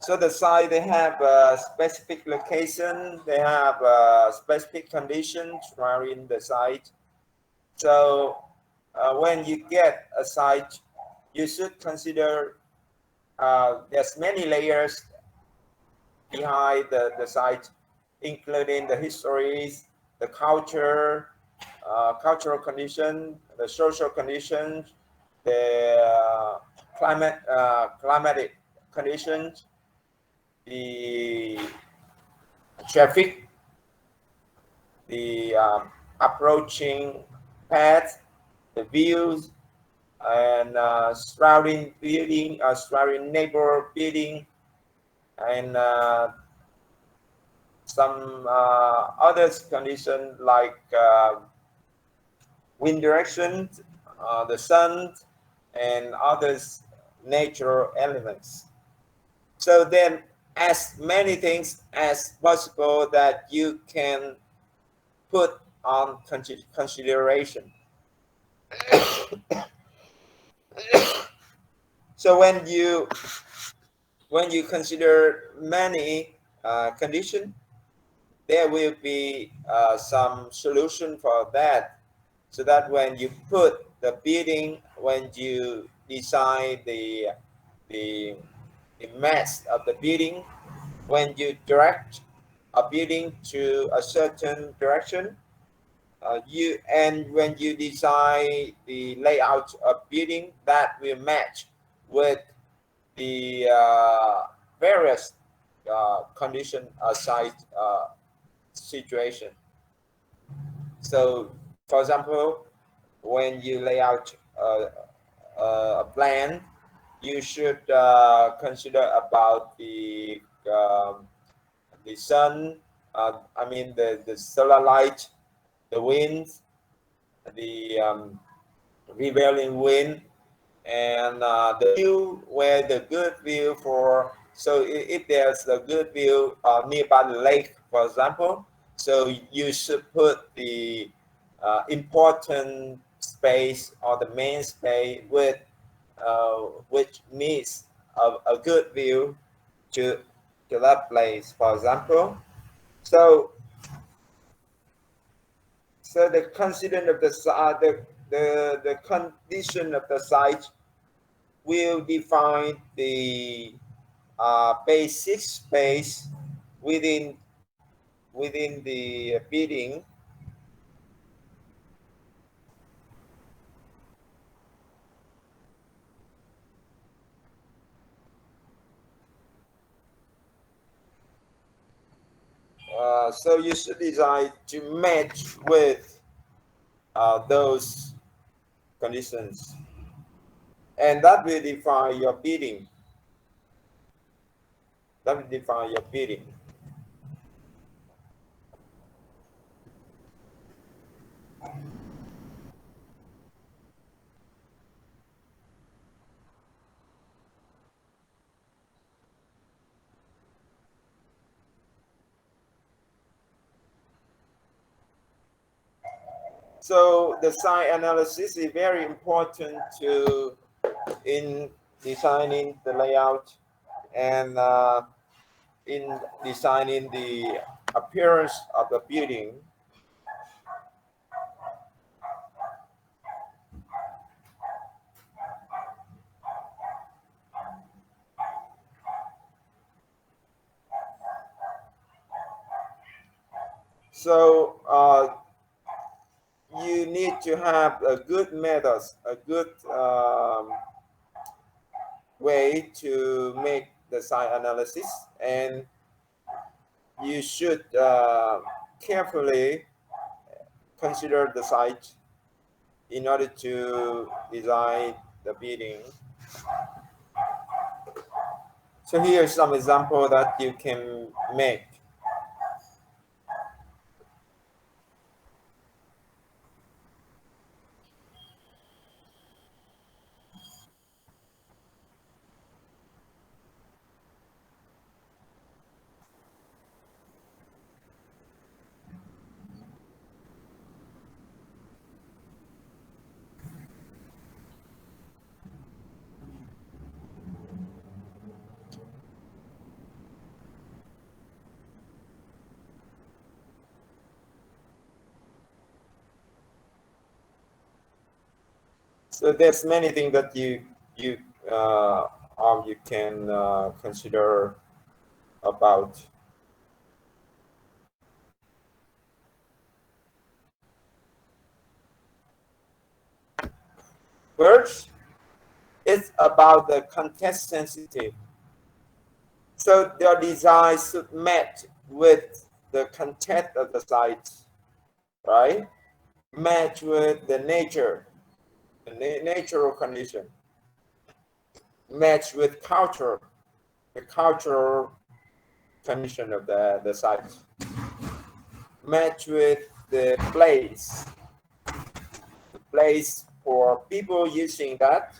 So the site, they have a specific location, they have specific conditions surrounding the site. So when you get a site, you should consider there's many layers behind the site, including the histories, the culture, cultural condition, the social conditions, the climatic conditions, the traffic, the approaching path, the views, and surrounding building, surrounding neighbor building, and some other conditions like wind direction, the sun, and others natural elements. So then, as many things as possible that you can put on consideration. So when you consider many conditions, there will be some solution for that, so that when you put the building, when you design the, the mass of the building, when you direct a building to a certain direction, and when you design the layout of building, that will match with the various condition site situation. So, for example, when you lay out a plan, you should consider about the sun, I mean the solar light, the wind, the prevailing wind, and the view, where the good view for, so if there's a good view nearby the lake, for example, so you should put the important space or the main space with which needs a good view to that place, for example. So the condition of the the condition of the site will define the basic space within the building. So you should decide to match with those conditions, and that will define your building. That will define your building. So the site analysis is very important to in designing the layout, and in designing the appearance of the building. So you need to have a good methods, a good way to make the site analysis, and you should carefully consider the site in order to design the building. So here's some example that you can make. So there's many things that you you can consider about. First, it's about the context sensitive. So their design should match with the content of the site, right? Match with the nature, the natural condition. Match with culture, the cultural condition of the site. Match with the place for people using that,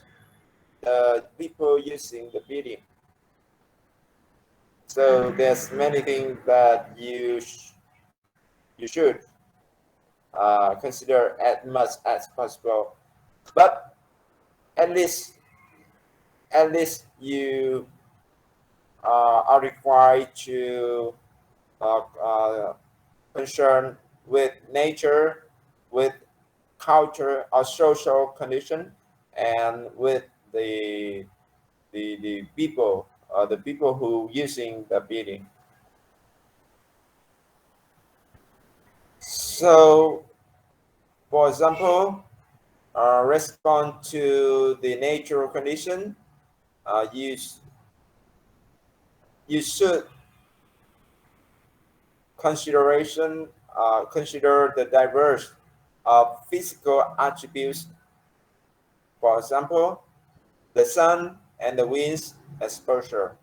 people using the building. So there's many things that you should consider as much as possible, but at least you are required to concern with nature, with culture or social condition, and with the people, the people who using the building. So, for example, respond to the natural condition. You should consider the diverse of physical attributes. For example, the sun and the wind's exposure,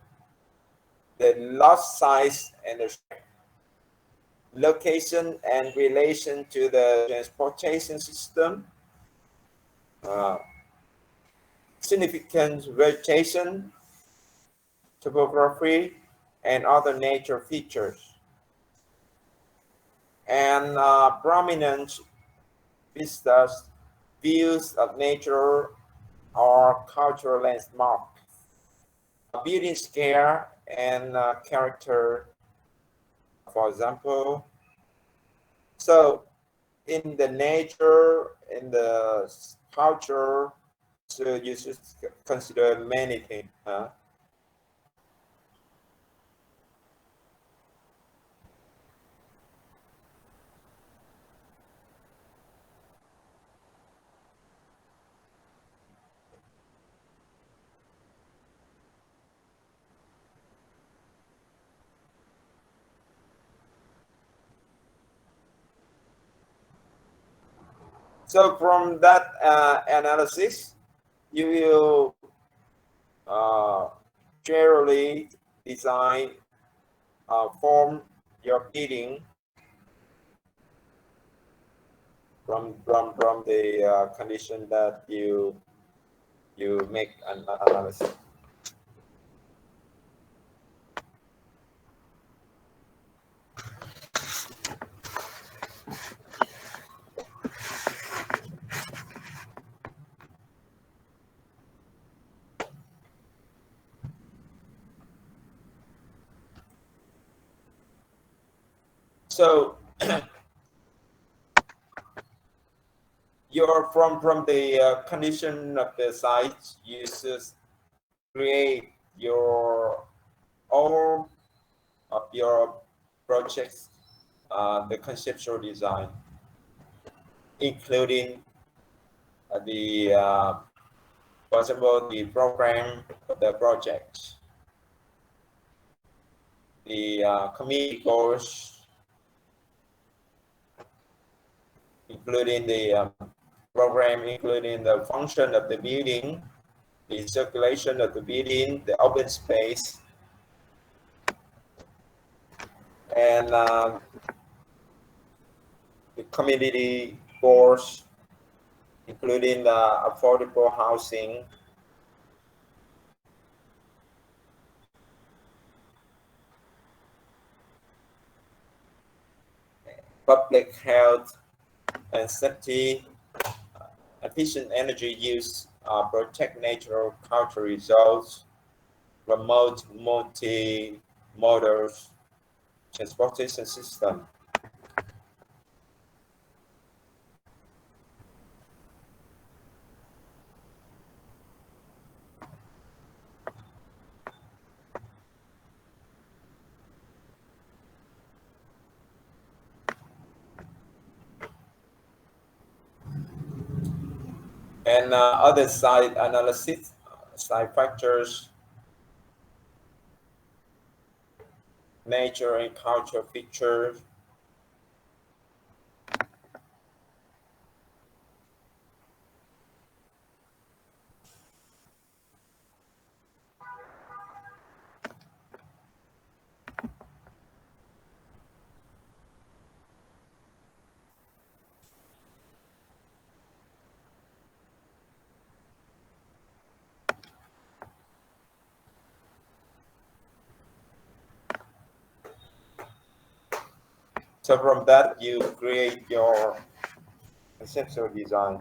the lot size and the location and relation to the transportation system, uh, significant vegetation, topography, and other nature features, and prominent vistas, views of nature or cultural landmark, building scale and character, for example. So in the nature, in the culture, so you should consider many things. So from that analysis, you will uh, generally design, form your bidding from the condition that you make an analysis. So you're from the condition of the site, you just create your all of your projects, the conceptual design, including the possible the program of the project, the community goals, including the program, including the function of the building, the circulation of the building, the open space, and the community goals, including the affordable housing, public health and safety, efficient energy use, protect natural cultural results, promote multi-modal transportation system. And other side analysis, side factors, nature and culture features. So from that, you create your conceptual design.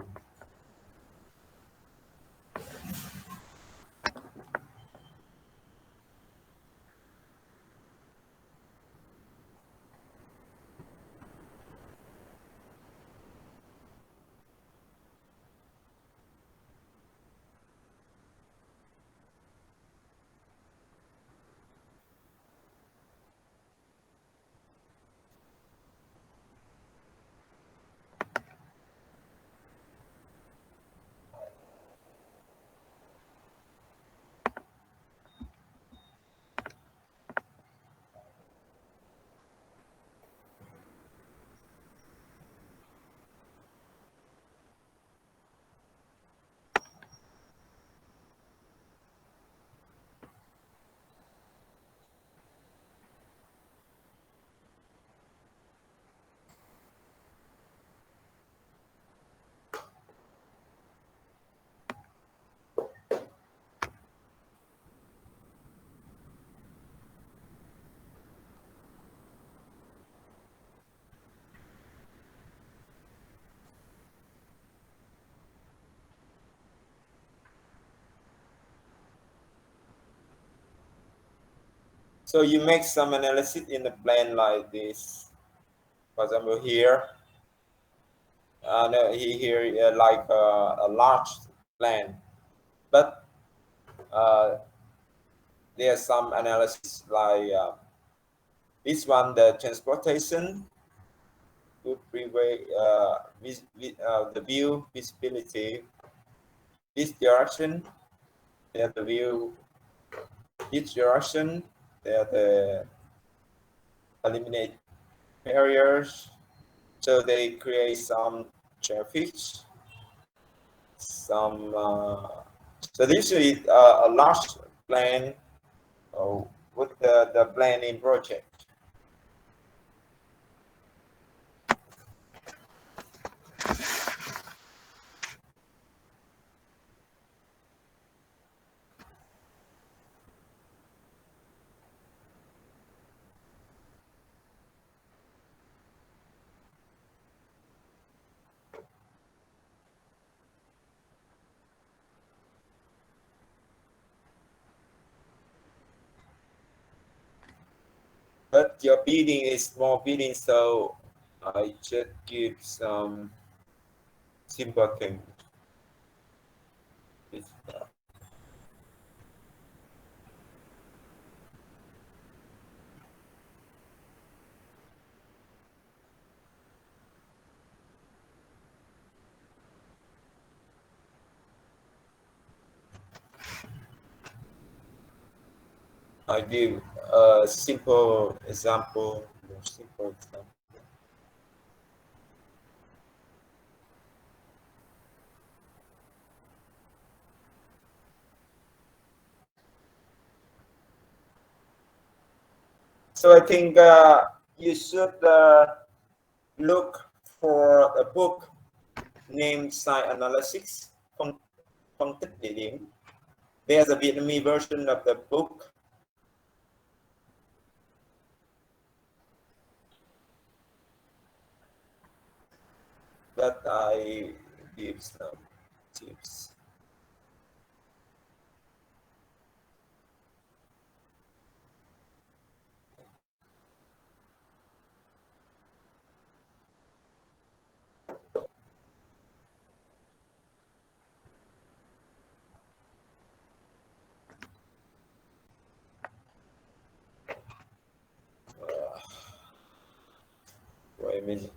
So you make some analysis in the plan like this. For example, here, no, here like a large plan, but uh, there's some analysis like this one, the transportation, good freeway, the view visibility, this direction, the view, this direction, the eliminate barriers, so they create some traffic, some. So this is a large plan with the planning project. But your bidding is small bidding, so I just give some simple things. It's, I give a simple example, more simple example. So I think you should look for a book named Site Analysis, Content Bidding. There's a Vietnamese version of the book. But I give some tips. Wait a minute.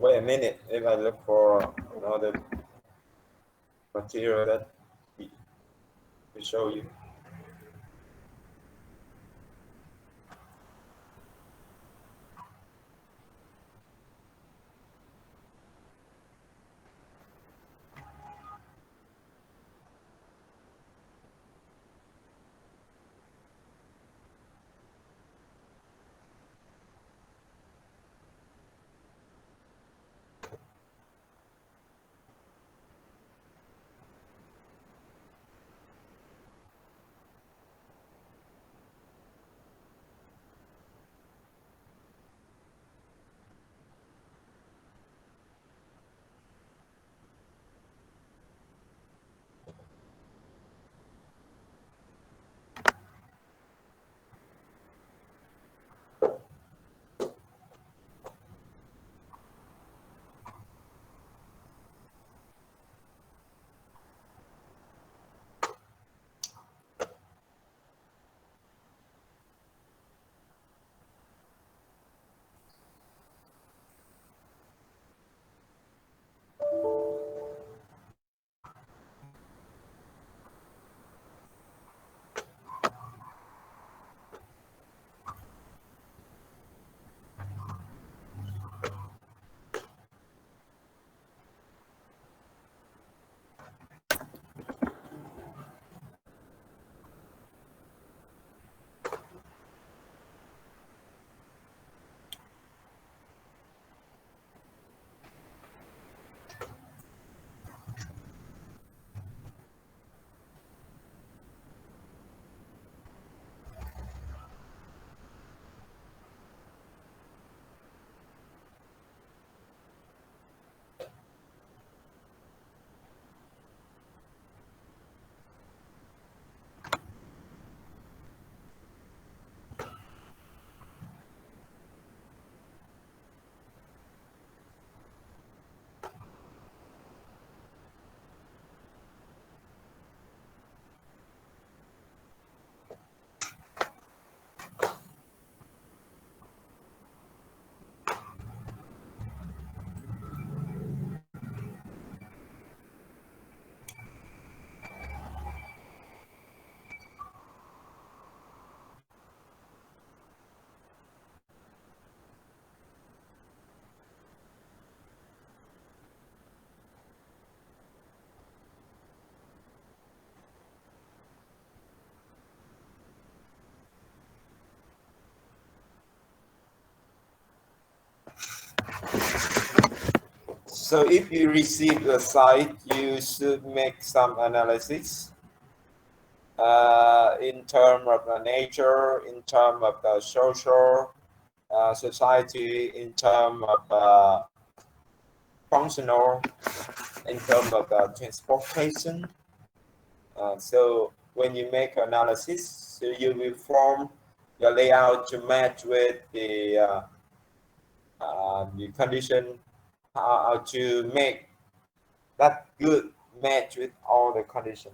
Wait a minute. If I look for another material that to show you. So if you receive the site, you should make some analysis in terms of the nature, in terms of the social society, in terms of functional, in terms of the transportation. So when you make analysis, so you will form your layout to match with the condition, how to make that good match with all the conditions.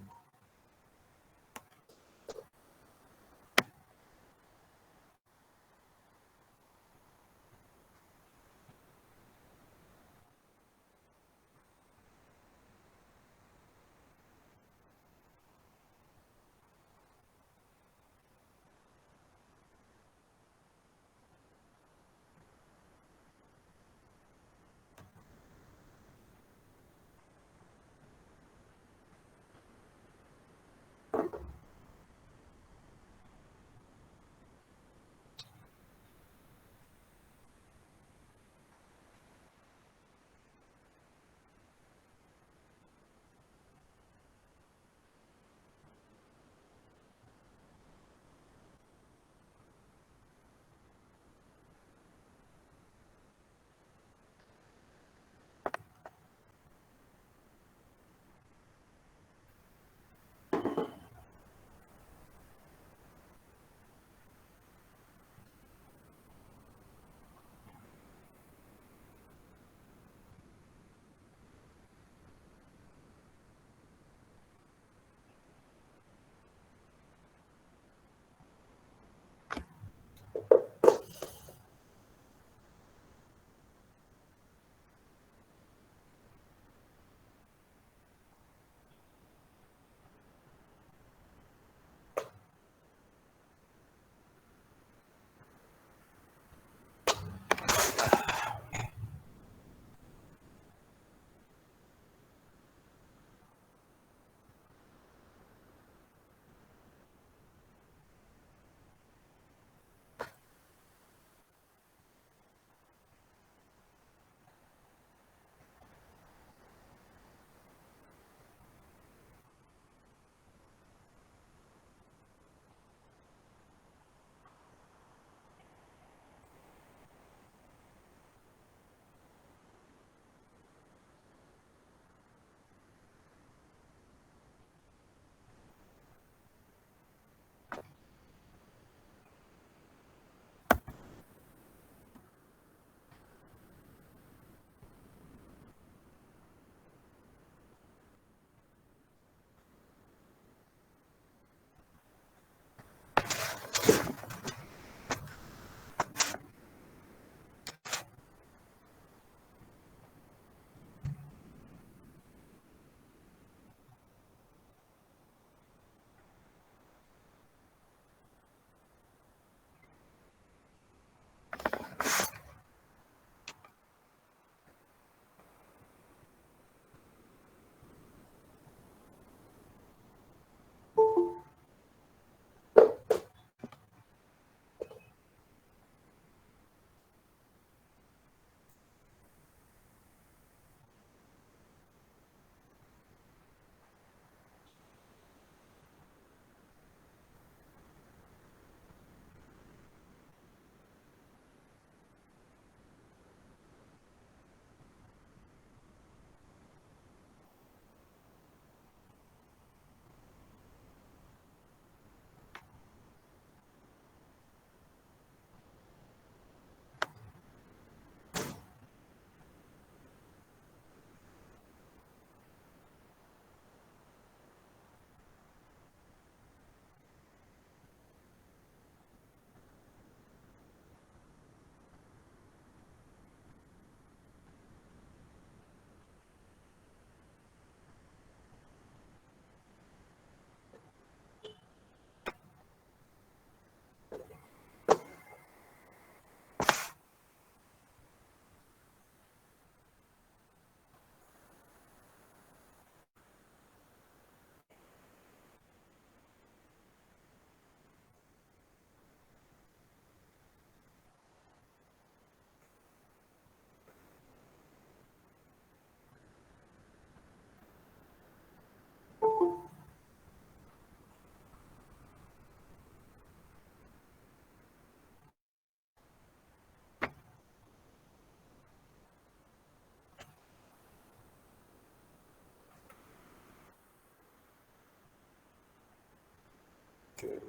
Okay.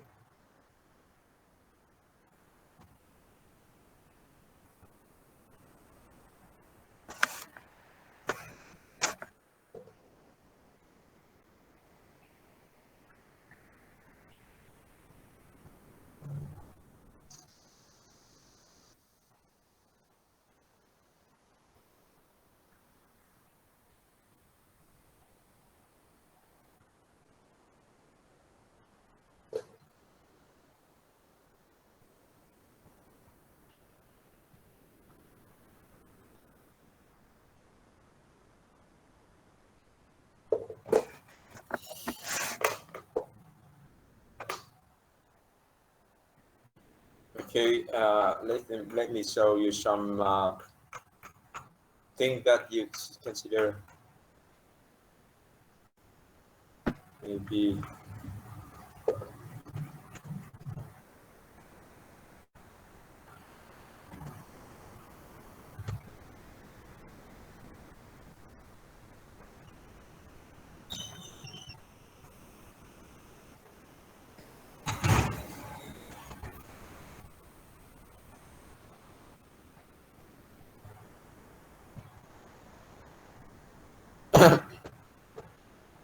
Okay, let me show you some things that you consider maybe.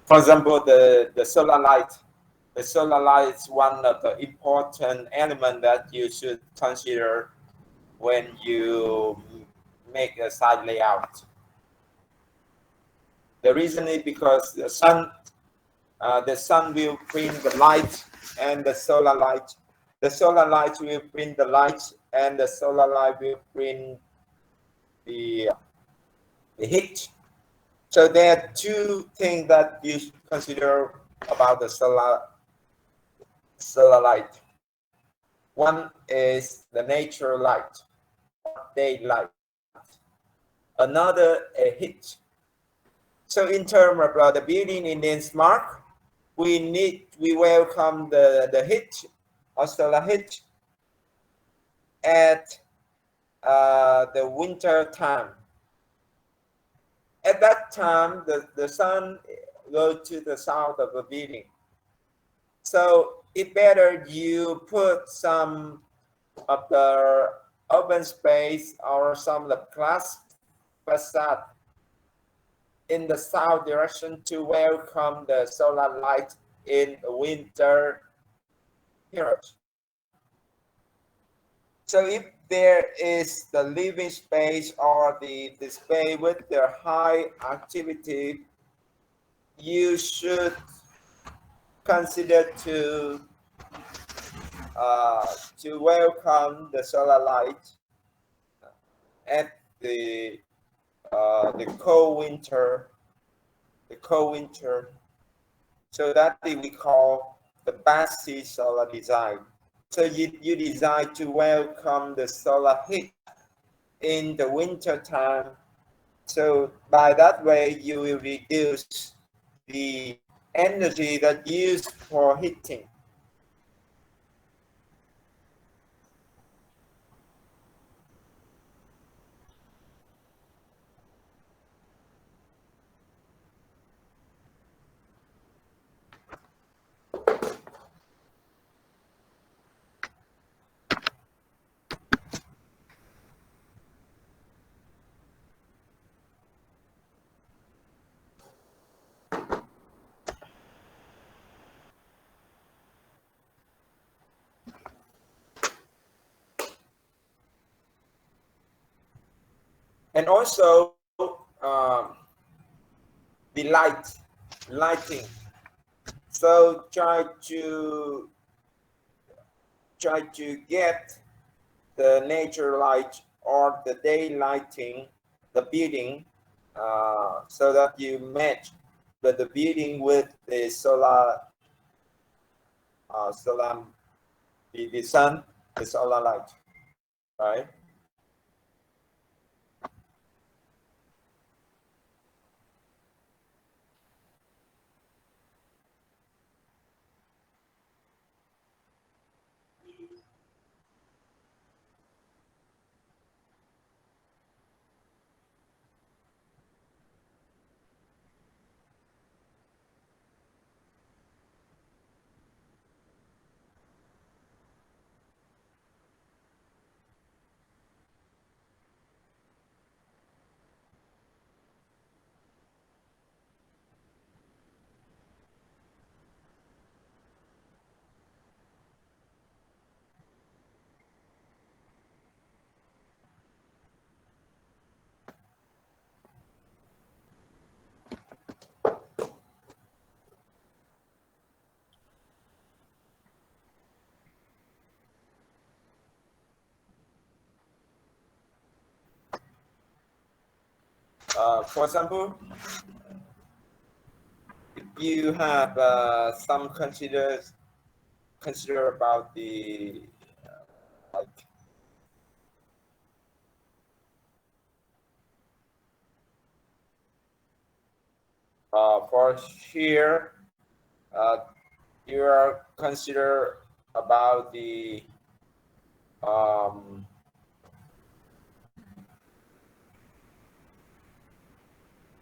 For example, the solar light. The solar light is one of the important elements that you should consider when you make a site layout. The reason is because the sun will bring the light and the solar light. The solar light will bring the light and the solar light will bring the, the heat. So there are two things that you should consider about the solar light. One is the natural light, daylight. Another a heat. So in terms of the building in Denmark, we welcome the heat or solar heat at the winter time. At that time, the sun goes to the south of the building. So it better you put some of the open space or some of the glass facade in the south direction to welcome the solar light in the winter period. So if there is the living space or the space with the high activity, you should consider to welcome the solar light at the cold winter, So that we call the basic solar design. So you design to welcome the solar heat in the winter time. So by that way, you will reduce the energy that used for heating. And also the lighting. So try to get the nature light or the day lighting the building so that you match the building with the solar the sun, the solar light, right? For example, if you have some consider about the like for here, uh, you are consider about um,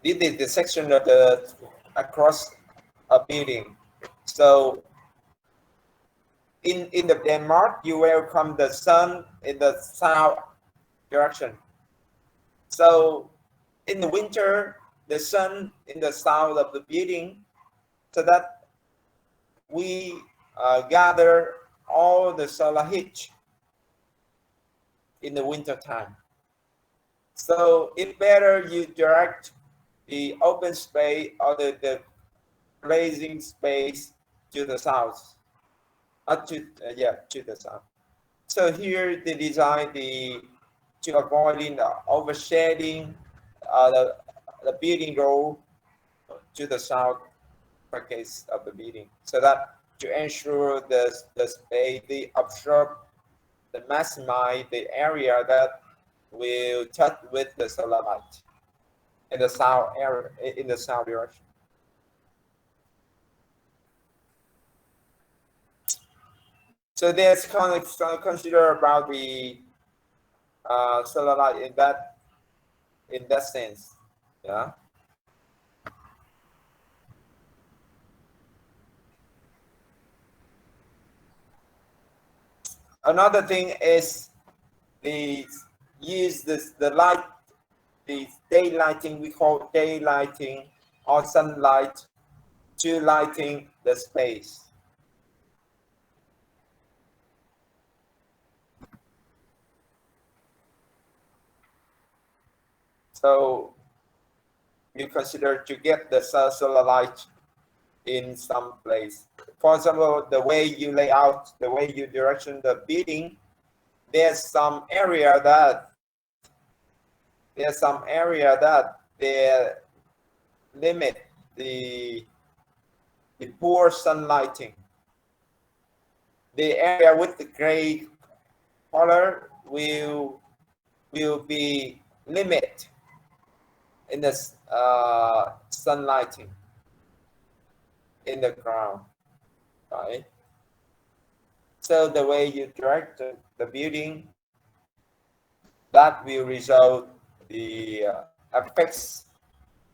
the section of the across a building. So in the Denmark, you welcome the sun in the south direction. So in the winter, the sun in the south of the building, so that we gather all the solar heat in the winter time. So it's better you direct the open space or the blazing space to the south, to the south. So here they design to avoiding the overshading the building row to the south case of the building, so that to ensure the space they absorb the maximize the area that will touch with the solar light in the south area in the south direction. So there's kind of consider about the solar light in that sense. Yeah. Another thing is the use the light, the daylighting, we call daylighting or sunlight to lighting the space. So you consider to get the solar light in some place. For example, the way you lay out, the way you direction the building, there's some area that they limit the poor sunlighting. The area with the gray color will be limit in the sunlighting in the ground, right? So the way you direct the building, that will result the effects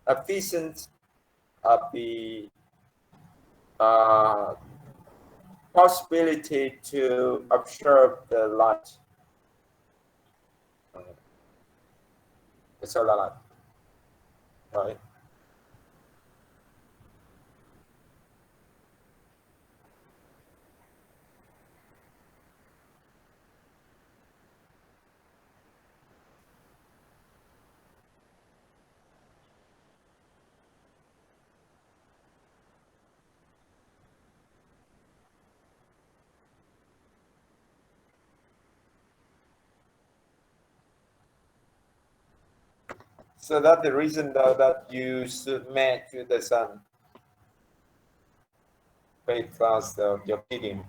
efficient of the uh, possibility to observe the light, the solar light, right? So that's the reason though that you should match with the sun very fast of your building.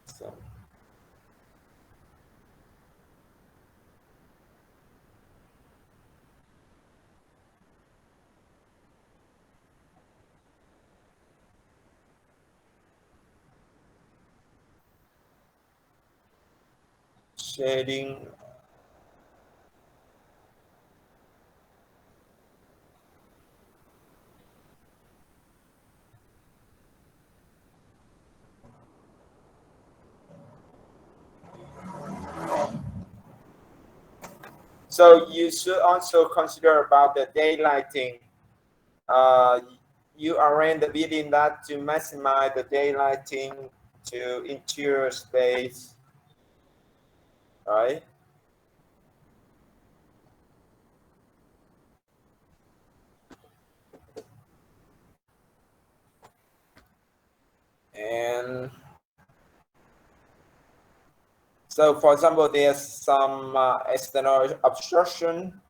So shading. So you should also consider about the daylighting. Uh, you arrange the building that to maximize the daylighting to interior space, right? And So for example, there's some external obstruction.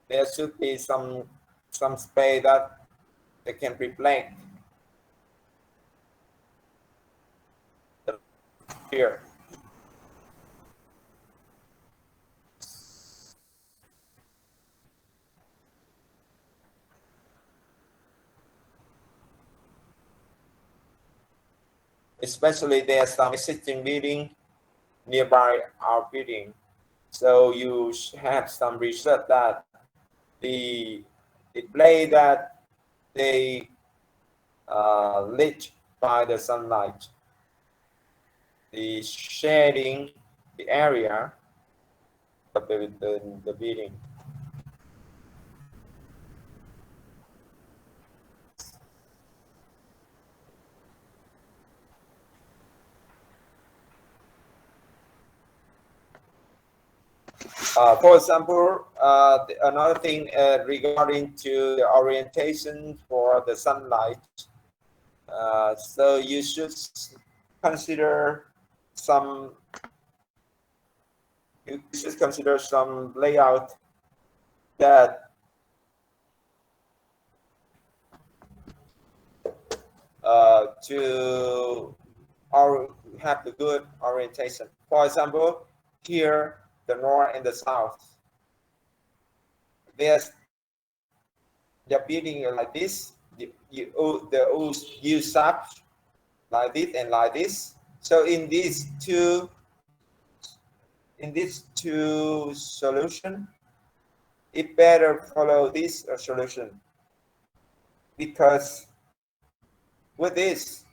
There should be some space that they can reflect here. Especially there's some existing building nearby our building. So you have some research that the place that they lit by the sunlight, the shading the area of the building. For example, another thing regarding to the orientation for the sunlight. So you should consider some. You should consider some layout that to have the good orientation. For example, here the north and the south. There's the building like this. The U shape like this and like this. So in these two solution, it better follow this solution, because with this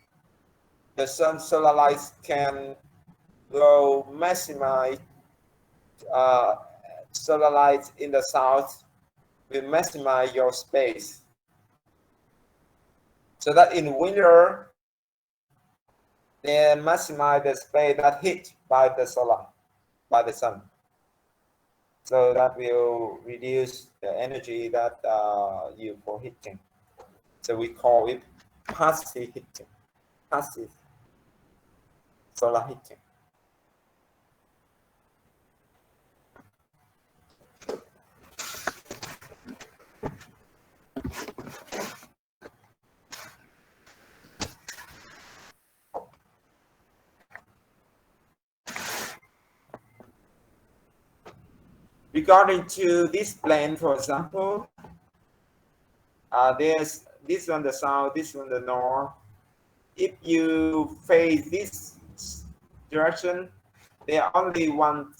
the solar lights can go maximize solar lights in the south will maximize your space, so that in winter they maximize the space that hit by the sun. So that will reduce the energy that you for heating. So we call it passive heating, passive solar heating. Regarding to this plan, for example, there's this on the south, this on the north. If you face this direction, there are only one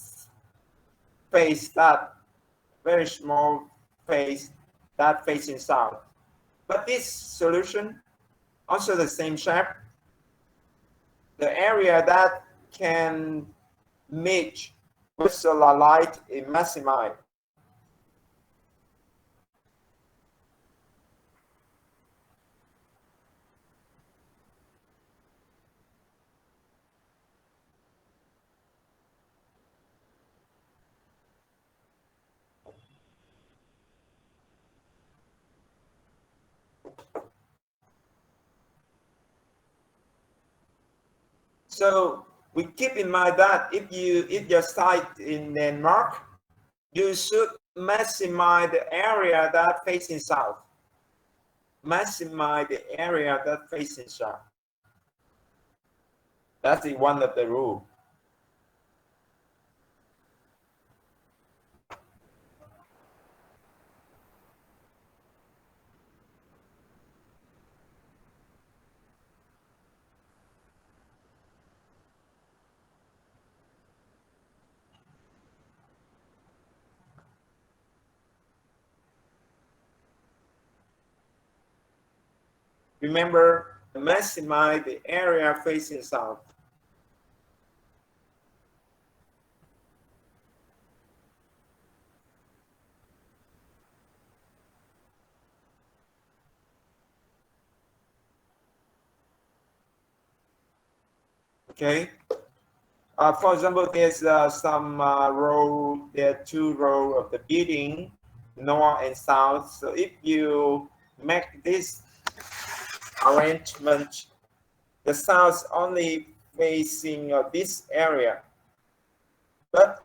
face, that very small face that facing south. But this solution also the same shape. The area that can meet with solar light is maximized. So we keep in mind that if your site in Denmark, you should maximize the area that facing south. Maximize the area that facing south. That's one of the rules. Remember, maximize the area facing south. Okay. For example, there's some row. There are two rows of the building, north and south. So if you make this arrangement, the south only facing this area.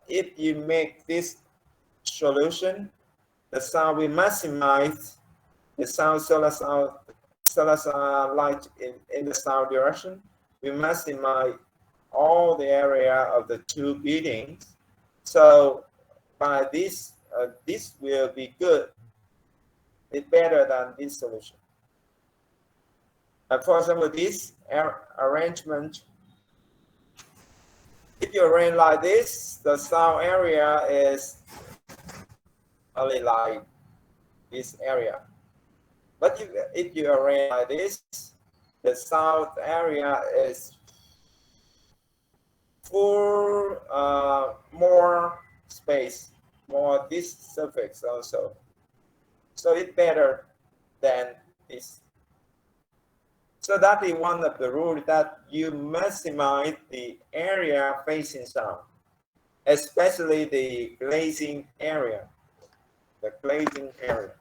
if you make this solution, the sound will maximize the solar light in the south direction. We maximize all the area of the two buildings. So by this, this will be good. It's better than this solution. For example, this arrangement, if you arrange like this, the sound area is only like this area. But if you arrange like this, the sound area is full, more space, more this surface also. So it's better than this. So that is one of the rules, that you maximize the area facing sound, especially the glazing area. The glazing area.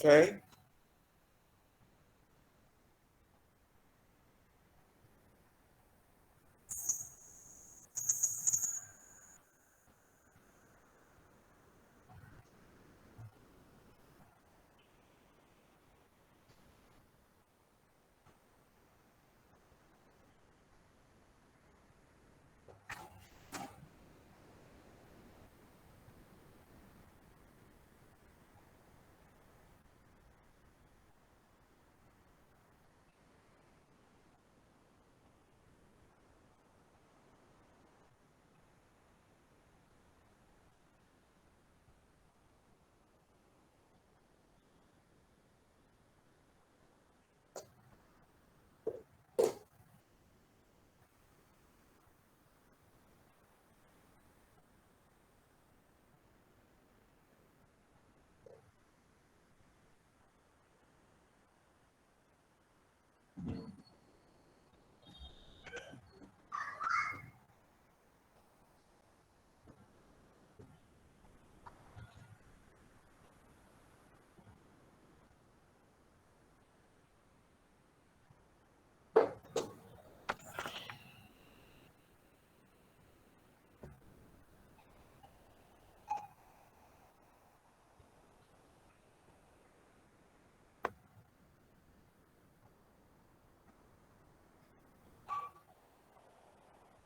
Okay.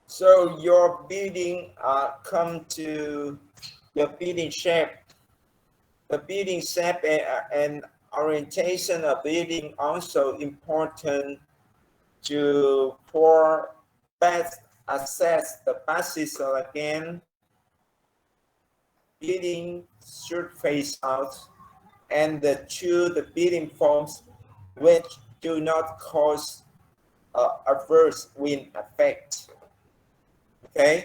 So your building come to your building shape. The building shape and orientation of building also important for best assess the basis. So again, building should face out, and the building forms which do not cause adverse wind effect. Okay,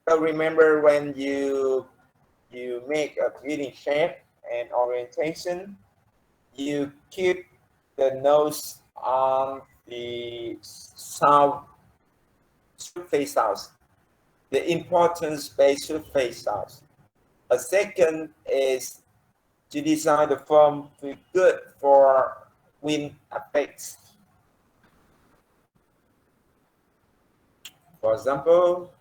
so remember, when you make a building shape and orientation, you keep the nose on the south, should face south. The important space should face south. A second is to design the form to be good for wind effects. For example,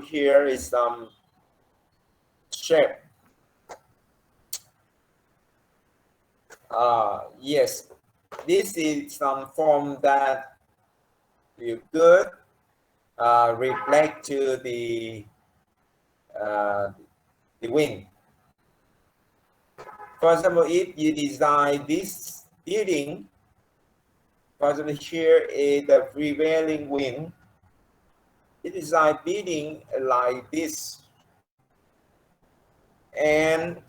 here is some shape. Yes, this is some form that you could reflect to uh, the wind. For example, if you design this building, for example, here is the prevailing wind. You design building like this, and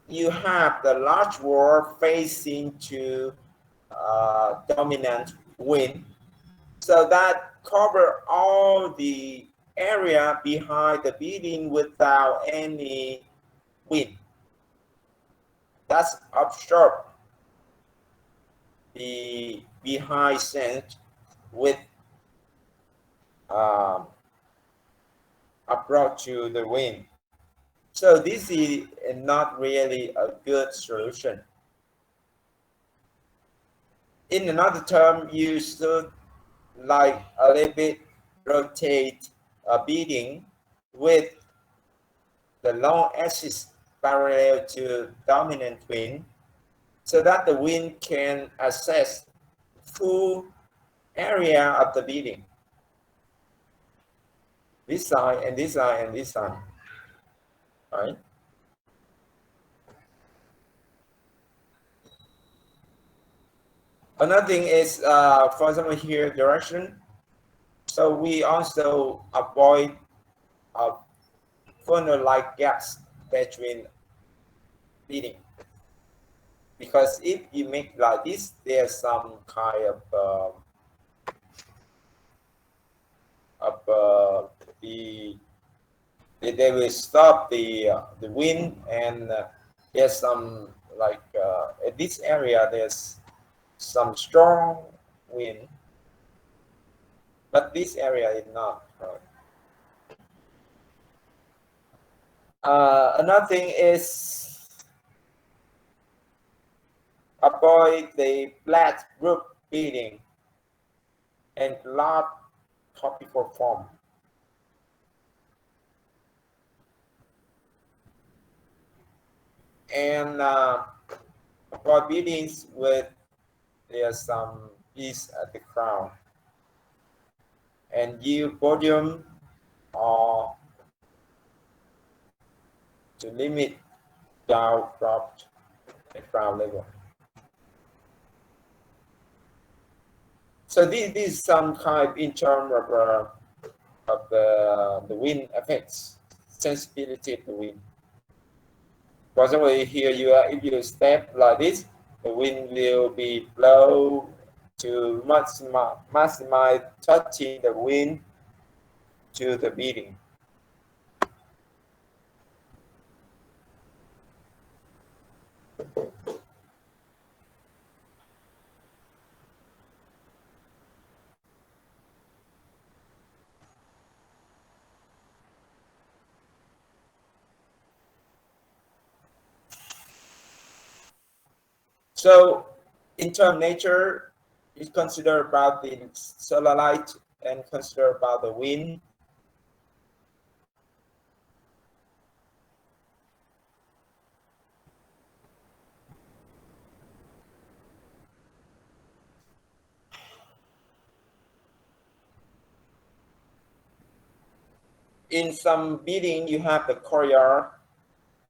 you have the large wall facing to dominant wind, so that cover all the area behind the building without any wind. That's absorb the behind sense with um, approach to the wind. So this is not really a good solution. In another term, you should like a little bit rotate a beating with the long axis parallel to dominant wind, so that the wind can access full area of the beating. This side and this side and this side, right? Another thing is, for example, here direction. So we also avoid funnel-like gaps between beating, because if you make like this, there's some kind of the they will stop the wind, and there's some like at this area there's some strong wind, but this area is not. Another thing is avoid the flat roof building and large tropical form. And for buildings with there's some ease at the crown and yield podium, or to limit down dropped at ground level. So this is some kind in terms of the wind effects, sensibility of the wind. For example, here you are, if you step like this, the wind will be blow to maximize touching the wind to the beating. So in term nature, you consider about the solar light and consider about the wind. In some building, you have the courtyard.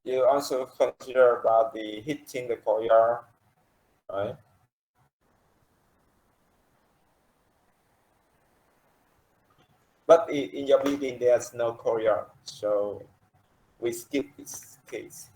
You also consider about the heating the courtyard, right? But in your building, there's no courtyard, so we skip this case.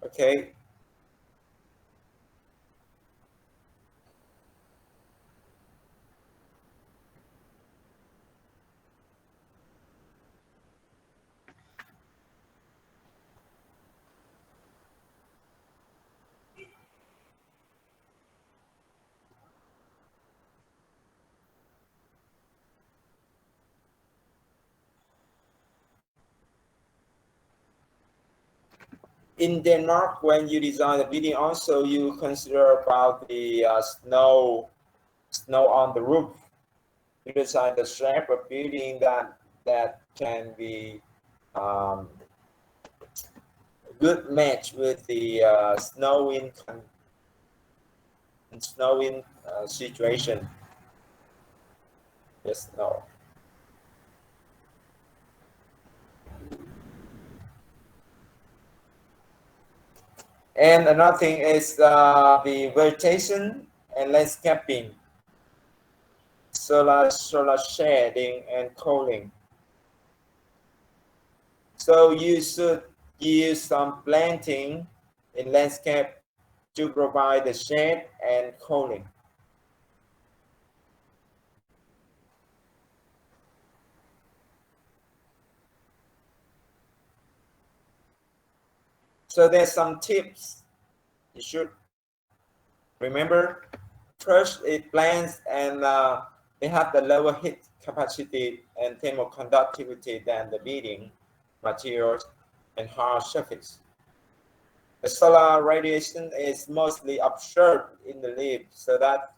Okay. In Denmark, when you design the building, also you consider about the snow on the roof. You design the shape of building that can be um, good match with the snowing situation. Yes, no. And another thing is the vegetation and landscaping, solar shading and cooling. So you should use some planting in landscape to provide the shade and cooling. So there's some tips you should remember. First, it plants and they have the lower heat capacity and thermal conductivity than the building materials and hard surface. The solar radiation is mostly absorbed in the leaf, so that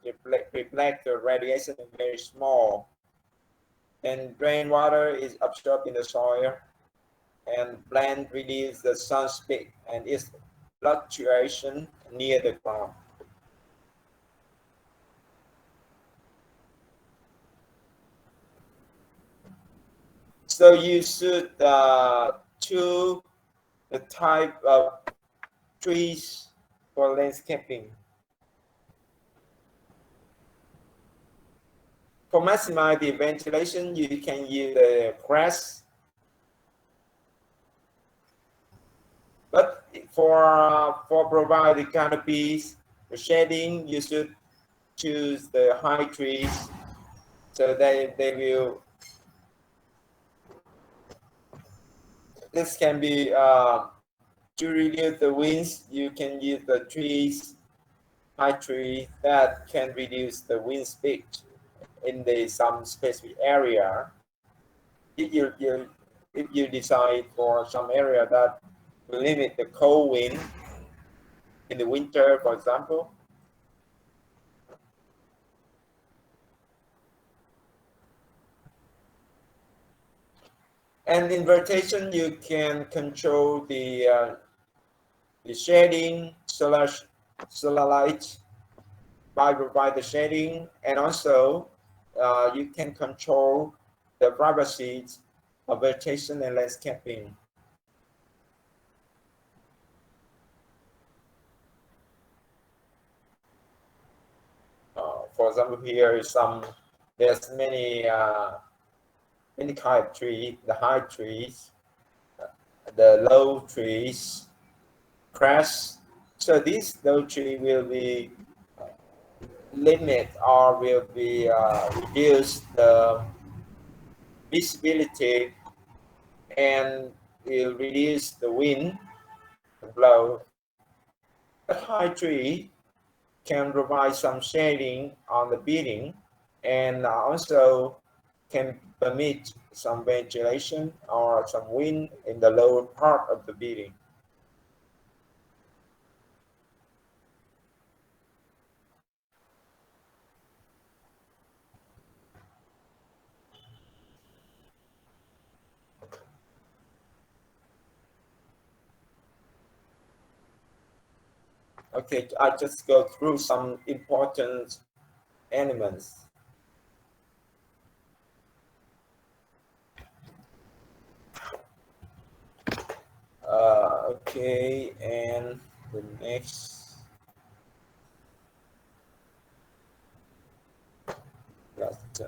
reflect the radiation is very small. And rainwater is absorbed in the soil, and plant release the sun's peak and its fluctuation near the ground. So you should choose the type of trees for landscaping. For maximize the ventilation, you can use the grass. But for provide the canopies, the shading, you should choose the high trees so they will. This can be to reduce the winds. You can use the trees, high trees that can reduce the wind speed in the some specific area. If you decide for some area that will limit the cold wind in the winter, for example. And in rotation, you can control the shading, solar light by provide the shading, and also you can control the privacy of vegetation and landscaping. For example, here is some. There's many kind of tree, the high trees, the low trees, grass. So this low tree will be limit or will be reduce the visibility and will reduce the wind blow. A high tree can provide some shading on the building and also can permit some ventilation or some wind in the lower part of the building. Okay, I just go through some important elements. Okay, and the next, last,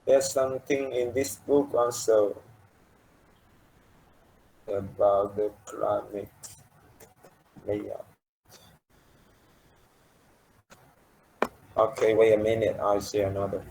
There's something in this book also about the climate layout. Okay, wait a minute. I'll see another.